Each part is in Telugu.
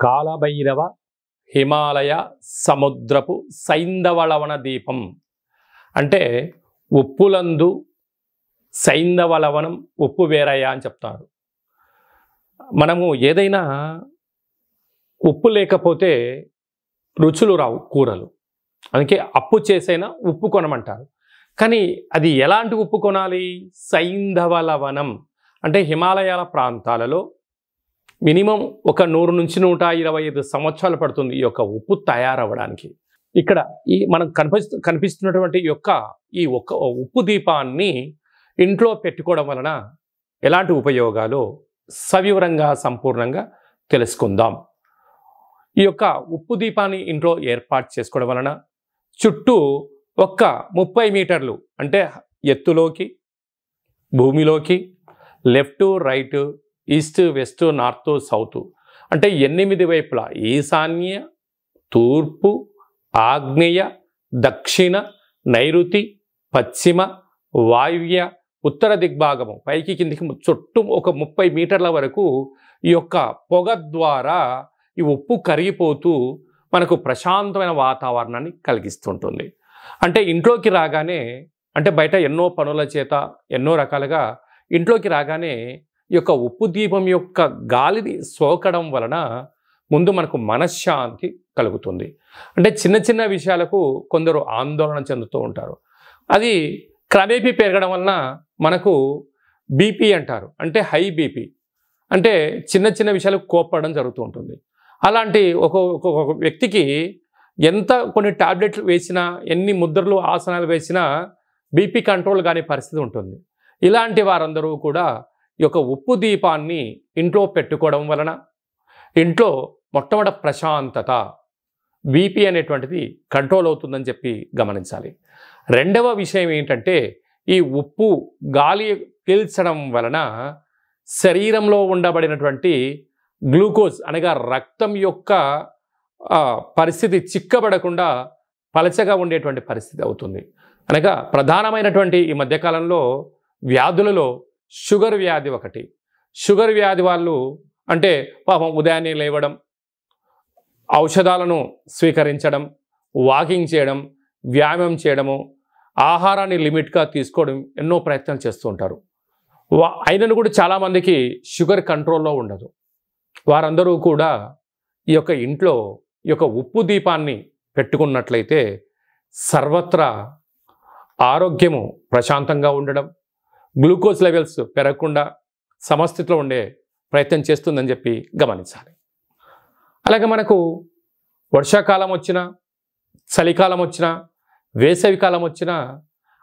కాలభైరవ హిమాలయ సముద్రపు సైంధవలవన దీపం అంటే ఉప్పులందు సైంధవలవనం ఉప్పు వేరయ్య అని చెప్తారు. మనము ఏదైనా ఉప్పు లేకపోతే రుచులు రావు కూరలు. అందుకే అప్పు చేసైనా ఉప్పు కొనమంటారు. కానీ అది ఎలాంటి ఉప్పు కొనాలి? సైంధవలవనం అంటే హిమాలయాల ప్రాంతాలలో మినిమం ఒక 100 నుంచి 125 సంవత్సరాలు పడుతుంది ఈ యొక్క ఉప్పు తయారవ్వడానికి. ఇక్కడ ఈ మనం కనిపిస్తున్నటువంటి ఈ ఉప్పు దీపాన్ని ఇంట్లో పెట్టుకోవడం వలన ఎలాంటి ఉపయోగాలు సవివరంగా సంపూర్ణంగా తెలుసుకుందాం. ఈ యొక్క ఉప్పు దీపాన్ని ఇంట్లో ఏర్పాటు చేసుకోవడం వలన చుట్టూ 30 మీటర్లు అంటే ఎత్తులోకి భూమిలోకి left right east west north south అంటే 8 వైపులా ఈశాన్య తూర్పు ఆగ్నేయ దక్షిణ నైరుతి పశ్చిమ వాయువ్య ఉత్తర దిగ్భాగము పైకి కిందికి చుట్టూ ఒక 30 మీటర్ల వరకు ఈ యొక్క పొగ ద్వారా ఈ ఉప్పు కరిగిపోతూ మనకు ప్రశాంతమైన వాతావరణాన్ని కలిగిస్తుంటుంది. అంటే ఇంట్లోకి రాగానే అంటే బయట ఎన్నో పనుల చేత ఎన్నో రకాలుగా ఇంట్లోకి రాగానే ఈ యొక్క ఉప్పు దీపం యొక్క గాలిని సోకడం వలన ముందు మనకు మనశ్శాంతి కలుగుతుంది. అంటే చిన్న చిన్న విషయాలకు కొందరు ఆందోళన చెందుతూ ఉంటారు. అది క్రమేపీ పెరగడం వలన మనకు బీపీ అంటారు, అంటే హై బీపీ, అంటే చిన్న చిన్న విషయాలకు కోప్పడడం జరుగుతూ ఉంటుంది. అలాంటి ఒక వ్యక్తికి కొన్ని టాబ్లెట్లు వేసినా ఎన్ని ముద్రలు ఆసనాలు వేసినా బీపీ కంట్రోల్ కాని పరిస్థితి ఉంటుంది. ఇలాంటి వారందరూ కూడా ఈ యొక్క ఉప్పు దీపాన్ని ఇంట్లో పెట్టుకోవడం వలన ఇంట్లో మొట్టమొదటి ప్రశాంతత బీపీ అనేటువంటిది కంట్రోల్ అవుతుందని చెప్పి గమనించాలి. రెండవ విషయం ఏంటంటే ఈ ఉప్పు గాలి పీల్చడం వలన శరీరంలో ఉండబడినటువంటి గ్లూకోజ్ అనగా రక్తం యొక్క పరిస్థితి చిక్కబడకుండా పలచగా ఉండేటువంటి పరిస్థితి అవుతుంది. అనగా ప్రధానమైనటువంటి ఈ మధ్యకాలంలో వ్యాధులలో షుగర్ వ్యాధి ఒకటి. షుగర్ వ్యాధి వాళ్ళు అంటే పాపం ఉదయాన్నే లేవడం, ఔషధాలను స్వీకరించడం, వాకింగ్ చేయడం, వ్యాయామం చేయడము, ఆహారాన్ని లిమిట్గా తీసుకోవడం ఎన్నో ప్రయత్నాలు చేస్తూ ఉంటారు. అయినను కూడా చాలామందికి షుగర్ కంట్రోల్లో ఉండదు. వారందరూ కూడా ఈ యొక్క ఇంట్లో ఈ యొక్క ఉప్పు దీపాన్ని పెట్టుకున్నట్లయితే సర్వత్రా ఆరోగ్యము ప్రశాంతంగా ఉండడం, గ్లూకోజ్ లెవెల్స్ పెరగకుండా సమస్థితిలో ఉండే ప్రయత్నం చేస్తుందని చెప్పి గమనించాలి. అలాగే మనకు వర్షాకాలం వచ్చినా చలికాలం వచ్చినా వేసవికాలం వచ్చినా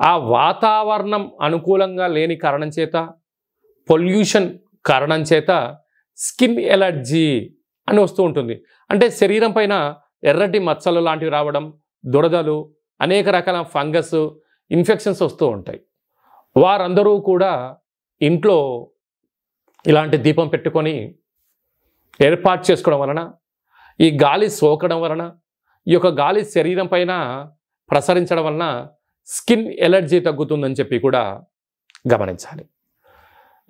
ఆ వాతావరణం అనుకూలంగా లేని కారణం చేత పొల్యూషన్ కారణం చేత స్కిన్ ఎలర్జీ అని వస్తూ ఉంటుంది. అంటే శరీరం పైన ఎర్రటి మచ్చలు లాంటివి రావడం, దురదలు, అనేక రకాల ఫంగస్ ఇన్ఫెక్షన్స్ వస్తూ ఉంటాయి. వారందరూ కూడా ఇంట్లో ఇలాంటి దీపం పెట్టుకొని ఏర్పాటు చేసుకోవడం వలన ఈ గాలి సోకడం వలన ఈ యొక్క గాలి శరీరం పైన ప్రసరించడం వలన స్కిన్ ఎలర్జీ తగ్గుతుందని చెప్పి కూడా గమనించాలి.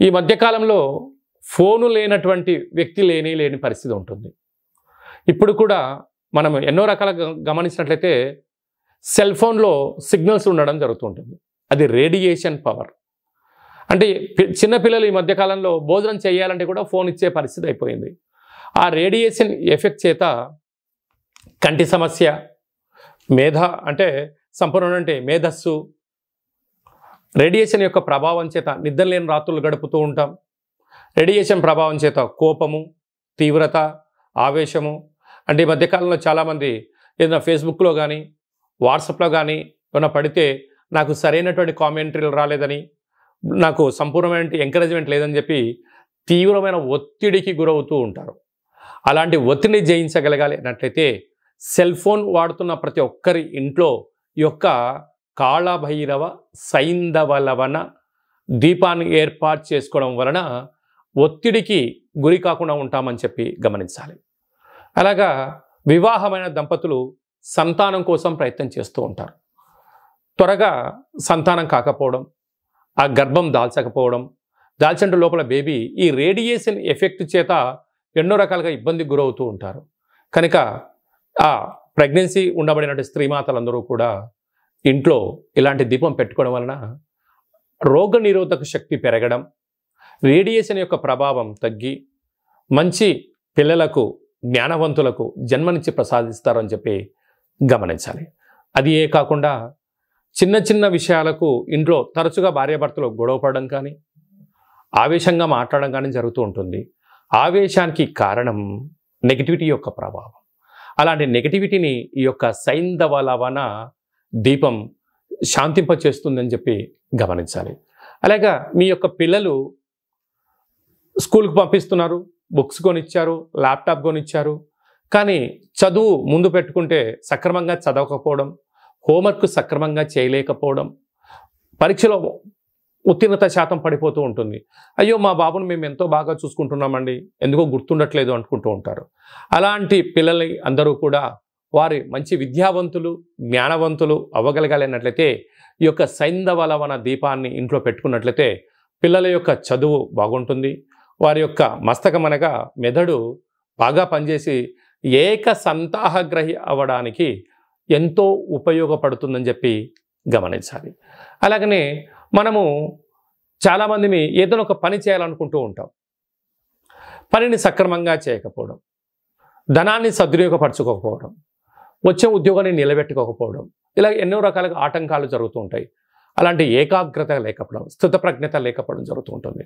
ఈ మధ్యకాలంలో ఫోను లేనటువంటి వ్యక్తి లేని పరిస్థితి ఉంటుంది. ఇప్పుడు కూడా మనం ఎన్నో రకాలుగా గమనించినట్లయితే సెల్ ఫోన్లో సిగ్నల్స్ ఉండడం జరుగుతుంటుంది. అది రేడియేషన్ పవర్. అంటే చిన్నపిల్లలు ఈ మధ్యకాలంలో భోజనం చేయాలంటే కూడా ఫోన్ ఇచ్చే పరిస్థితి అయిపోయింది. ఆ రేడియేషన్ ఎఫెక్ట్ చేత కంటి సమస్య, అంటే సంపూర్ణ మేధస్సు, రేడియేషన్ యొక్క ప్రభావం చేత నిద్రలేని రాత్రులు గడుపుతూ ఉంటాం. రేడియేషన్ ప్రభావం చేత కోపము, తీవ్రత, ఆవేశము. అంటే ఈ మధ్యకాలంలో చాలామంది ఏదైనా ఫేస్బుక్లో కానీ వాట్సాప్లో కానీ ఏమైనా పడితే నాకు సరైనటువంటి కామెంటరీలు రాలేదని, నాకు సంపూర్ణమైన ఎంకరేజ్మెంట్ లేదని చెప్పి తీవ్రమైన ఒత్తిడికి గురవుతూ ఉంటారు. అలాంటి ఒత్తిడిని జయించగలగాలి అన్నట్లయితే సెల్ ఫోన్ వాడుతున్న ప్రతి ఒక్కరి ఇంట్లో ఈ యొక్క కాళభైరవ సైంధవలవన దీపాన్ని ఏర్పాటు చేసుకోవడం వలన ఒత్తిడికి గురి కాకుండా ఉంటామని చెప్పి గమనించాలి. అలాగా వివాహమైన దంపతులు సంతానం కోసం ప్రయత్నం చేస్తూ ఉంటారు. త్వరగా సంతానం కాకపోవడం, ఆ గర్భం దాల్చకపోవడం, దాల్చంటు లోపల బేబీ ఈ రేడియేషన్ ఎఫెక్ట్ చేత ఎన్నో రకాలుగా ఇబ్బందికి గురవుతూ ఉంటారు. కనుక ఆ ప్రెగ్నెన్సీ ఉండబడినటువంటి స్త్రీమాతలందరూ కూడా ఇంట్లో ఇలాంటి దీపం పెట్టుకోవడం వలన రోగ నిరోధక శక్తి పెరగడం, రేడియేషన్ యొక్క ప్రభావం తగ్గి మంచి పిల్లలకు, జ్ఞానవంతులకు జన్మనిచ్చి ప్రసాదిస్తారని చెప్పి గమనించాలి. అది ఏ కాకుండా చిన్న చిన్న విషయాలకు ఇంట్లో తరచుగా భార్యాభర్తలు గొడవపడడం కానీ, ఆవేశంగా మాట్లాడడం కానీ జరుగుతూ ఉంటుంది. ఆవేశానికి కారణం నెగిటివిటీ యొక్క ప్రభావం. అలాంటి నెగిటివిటీని ఈ యొక్క సైంధవ లవణ దీపం శాంతింపచేస్తుందని చెప్పి గమనించాలి. అలాగా మీ యొక్క పిల్లలు స్కూల్కి పంపిస్తున్నారు, బుక్స్ కొనిచ్చారు, ల్యాప్టాప్ కొనిచ్చారు, కానీ చదువు ముందు పెట్టుకుంటే సక్రమంగా చదవకపోవడం, హోంవర్క్ సక్రమంగా చేయలేకపోవడం, పరీక్షలో ఉత్తీర్ణత శాతం పడిపోతూ ఉంటుంది. అయ్యో మా బాబును మేము ఎంతో బాగా చూసుకుంటున్నామండి, ఎందుకో గుర్తుండట్లేదు అనుకుంటూ ఉంటారు. అలాంటి పిల్లల్ని అందరూ కూడా వారి మంచి విద్యావంతులు, జ్ఞానవంతులు అవ్వగలగాలన్నట్లయితే ఈ యొక్క సైంధవ లవణ దీపాన్ని ఇంట్లో పెట్టుకున్నట్లయితే పిల్లల యొక్క చదువు బాగుంటుంది. వారి యొక్క మస్తకం అనగా మెదడు బాగా పనిచేసి ఏక సంతాహగ్రహి అవ్వడానికి ఎంతో ఉపయోగపడుతుందని చెప్పి గమనించాలి. అలాగనే మనము చాలామందిని ఏదైనా ఒక పని చేయాలనుకుంటూ ఉంటాం. పనిని సక్రమంగా చేయకపోవడం, ధనాన్ని సద్వినియోగపరచుకోకపోవడం, వచ్చే ఉద్యోగాన్ని నిలబెట్టుకోకపోవడం, ఇలా ఎన్నో రకాలుగా ఆటంకాలు జరుగుతూ ఉంటాయి. అలాంటి ఏకాగ్రత లేకపోవడం, స్థితప్రజ్ఞత లేకపోవడం జరుగుతూ ఉంటుంది.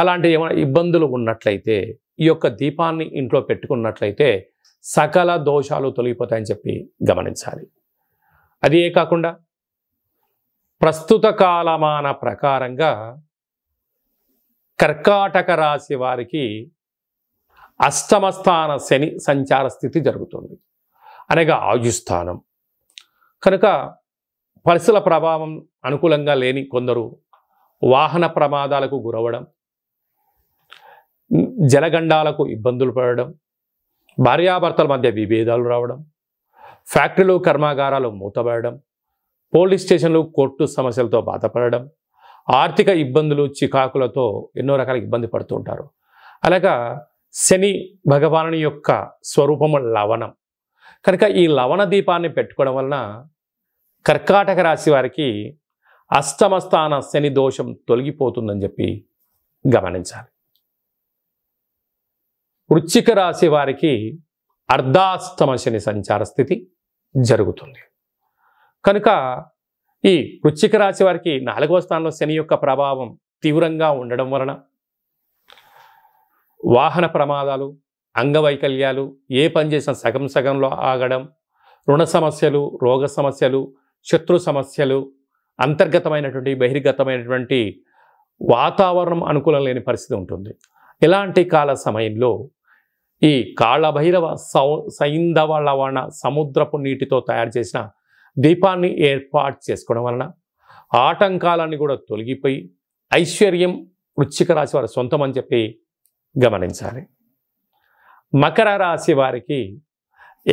అలాంటి ఏమైనా ఇబ్బందులు ఉన్నట్లయితే ఈ యొక్క దీపాన్ని ఇంట్లో పెట్టుకున్నట్లయితే సకల దోషాలు తొలగిపోతాయని చెప్పి గమనించాలి. అది ఏ కాకుండా ప్రస్తుత కాలమాన ప్రకారంగా కర్కాటక రాశి వారికి అష్టమ స్థాన శని సంచార స్థితి జరుగుతుంది, అనగా ఆయుస్థానం. కనుక పరిస్థితుల ప్రభావం అనుకూలంగా లేని కొందరు వాహన ప్రమాదాలకు గురవడం, జలగండాలకు ఇబ్బందులు పడడం, భార్యాభర్తల మధ్య విభేదాలు రావడం, ఫ్యాక్టరీలు కర్మాగారాలు మూతపడడం, పోలీస్ స్టేషన్లు కోర్టు సమస్యలతో బాధపడడం, ఆర్థిక ఇబ్బందులు చికాకులతో ఎన్నో రకాల ఇబ్బంది పడుతూ ఉంటారు. అలాగా శని భగవానుని యొక్క స్వరూపము లవణం కనుక ఈ లవణ దీపాన్ని పెట్టుకోవడం వలన కర్కాటక రాశి వారికి అష్టమ స్థాన శని దోషం తొలగిపోతుందని చెప్పి గమనించాలి. వృశ్చిక రాశి వారికి అర్ధాష్టమ శని సంచార స్థితి జరుగుతుంది. కనుక ఈ వృశ్చిక రాశి వారికి 4వ స్థానంలో శని యొక్క ప్రభావం తీవ్రంగా ఉండడం వలన వాహన ప్రమాదాలు, అంగవైకల్యాలు, ఏ పని చేసినా సగం సగంలో ఆగడం, రుణ సమస్యలు, రోగ సమస్యలు, శత్రు సమస్యలు, అంతర్గతమైనటువంటి బహిర్గతమైనటువంటి వాతావరణం అనుకూలం లేని పరిస్థితి ఉంటుంది. ఇలాంటి కాల సమయంలో ఈ కాళభైరవ సైంధవ లవణ సముద్రపు నీటితో తయారు చేసిన దీపాన్ని ఏర్పాటు చేసుకోవడం వలన ఆటంకాలన్నీ కూడా తొలగిపోయి ఐశ్వర్యం వృశ్చిక రాశి వారి సొంతం అని చెప్పి గమనించాలి. మకర రాశి వారికి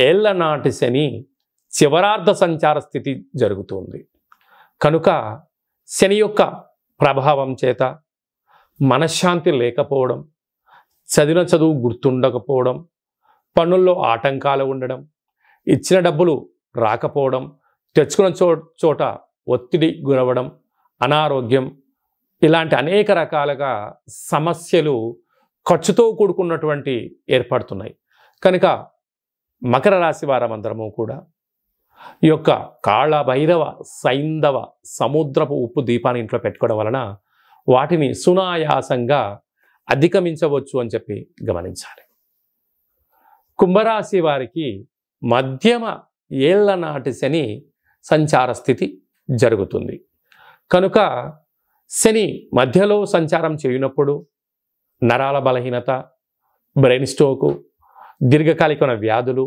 ఏళ్ల నాటి శని చివరార్ధ సంచార స్థితి జరుగుతుంది. కనుక శని యొక్క ప్రభావం చేత మనశ్శాంతి లేకపోవడం, చదివిన చదువు గుర్తుండకపోవడం, పనుల్లో ఆటంకాలు ఉండడం, ఇచ్చిన డబ్బులు రాకపోవడం, తెచ్చుకున్న చోట ఒత్తిడి గురవడం, అనారోగ్యం, ఇలాంటి అనేక రకాలుగా సమస్యలు ఖర్చుతో కూడుకున్నటువంటి ఏర్పడుతున్నాయి. కనుక మకర రాశి వారమందరము కూడా ఈ యొక్క కాళభైరవ సైంధవ సముద్రపు ఉప్పు దీపాన్ని ఇంట్లో పెట్టుకోవడం వలన వాటిని సునాయాసంగా అధిగమించవచ్చు అని చెప్పి గమనించాలి. కుంభరాశి వారికి మధ్యమ ఏళ్ల నాటి శని సంచార స్థితి జరుగుతుంది. కనుక శని మధ్యలో సంచారం చేయనప్పుడు నరాల బలహీనత, బ్రెయిన్ స్ట్రోకు, దీర్ఘకాలికమైన వ్యాధులు,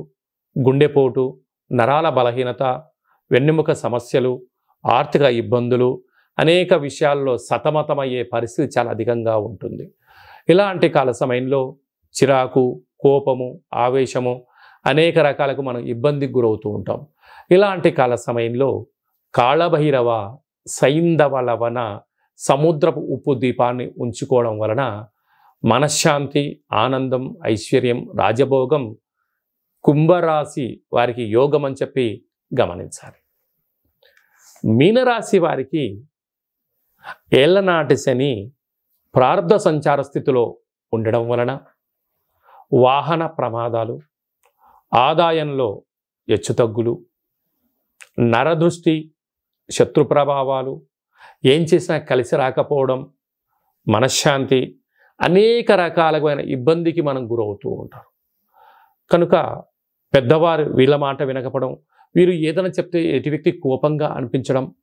గుండెపోటు, నరాల బలహీనత, వెన్నెముక సమస్యలు, ఆర్థిక ఇబ్బందులు, అనేక విషయాల్లో సతమతమయ్యే పరిస్థితి చాలా అధికంగా ఉంటుంది. ఇలాంటి కాల సమయంలో చిరాకు, కోపము, ఆవేశము, అనేక రకాలకు మనం ఇబ్బందికి గురవుతూ ఉంటాం. ఇలాంటి కాల సమయంలో కాళభైరవ సైంధవ లవణ సముద్రపు ఉప్పు దీపాన్ని ఉంచుకోవడం వలన మనశ్శాంతి, ఆనందం, ఐశ్వర్యం, రాజభోగం కుంభరాశి వారికి యోగం అని చెప్పి గమనించాలి. మీనరాశి వారికి ఏళ్లనాటి శని ప్రారబ్ధ సంచార స్థితిలో ఉండడం వలన వాహన ప్రమాదాలు, ఆదాయంలో హెచ్చుతగ్గులు, నరదృష్టి, శత్రు ప్రభావాలు, ఏం చేసినా కలిసి రాకపోవడం, మనశ్శాంతి, అనేక రకాలైన ఇబ్బందికి మనం గురవుతూ ఉంటారు. కనుక పెద్దవారు వీళ్ళ మాట వినకపోవడం, వీరు ఏదైనా చెప్తే ఎటు వ్యక్తి కోపంగా అనిపించడం,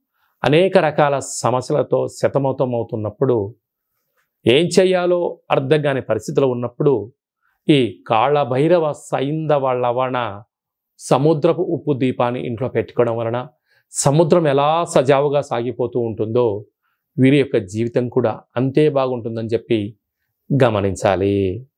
అనేక రకాల సమస్యలతో సతమతమవుతున్నప్పుడు ఏం చేయాలో అర్థం కాని పరిస్థితిలో ఉన్నప్పుడు ఈ కాళభైరవ సైంధవ లవణ సముద్రపు ఉప్పు దీపాన్ని ఇంట్లో పెట్టుకోవడం వలన సముద్రం ఎలా సజావుగా సాగిపోతూ ఉంటుందో వీరి యొక్క జీవితం కూడా అంతే బాగుంటుందని చెప్పి గమనించాలి.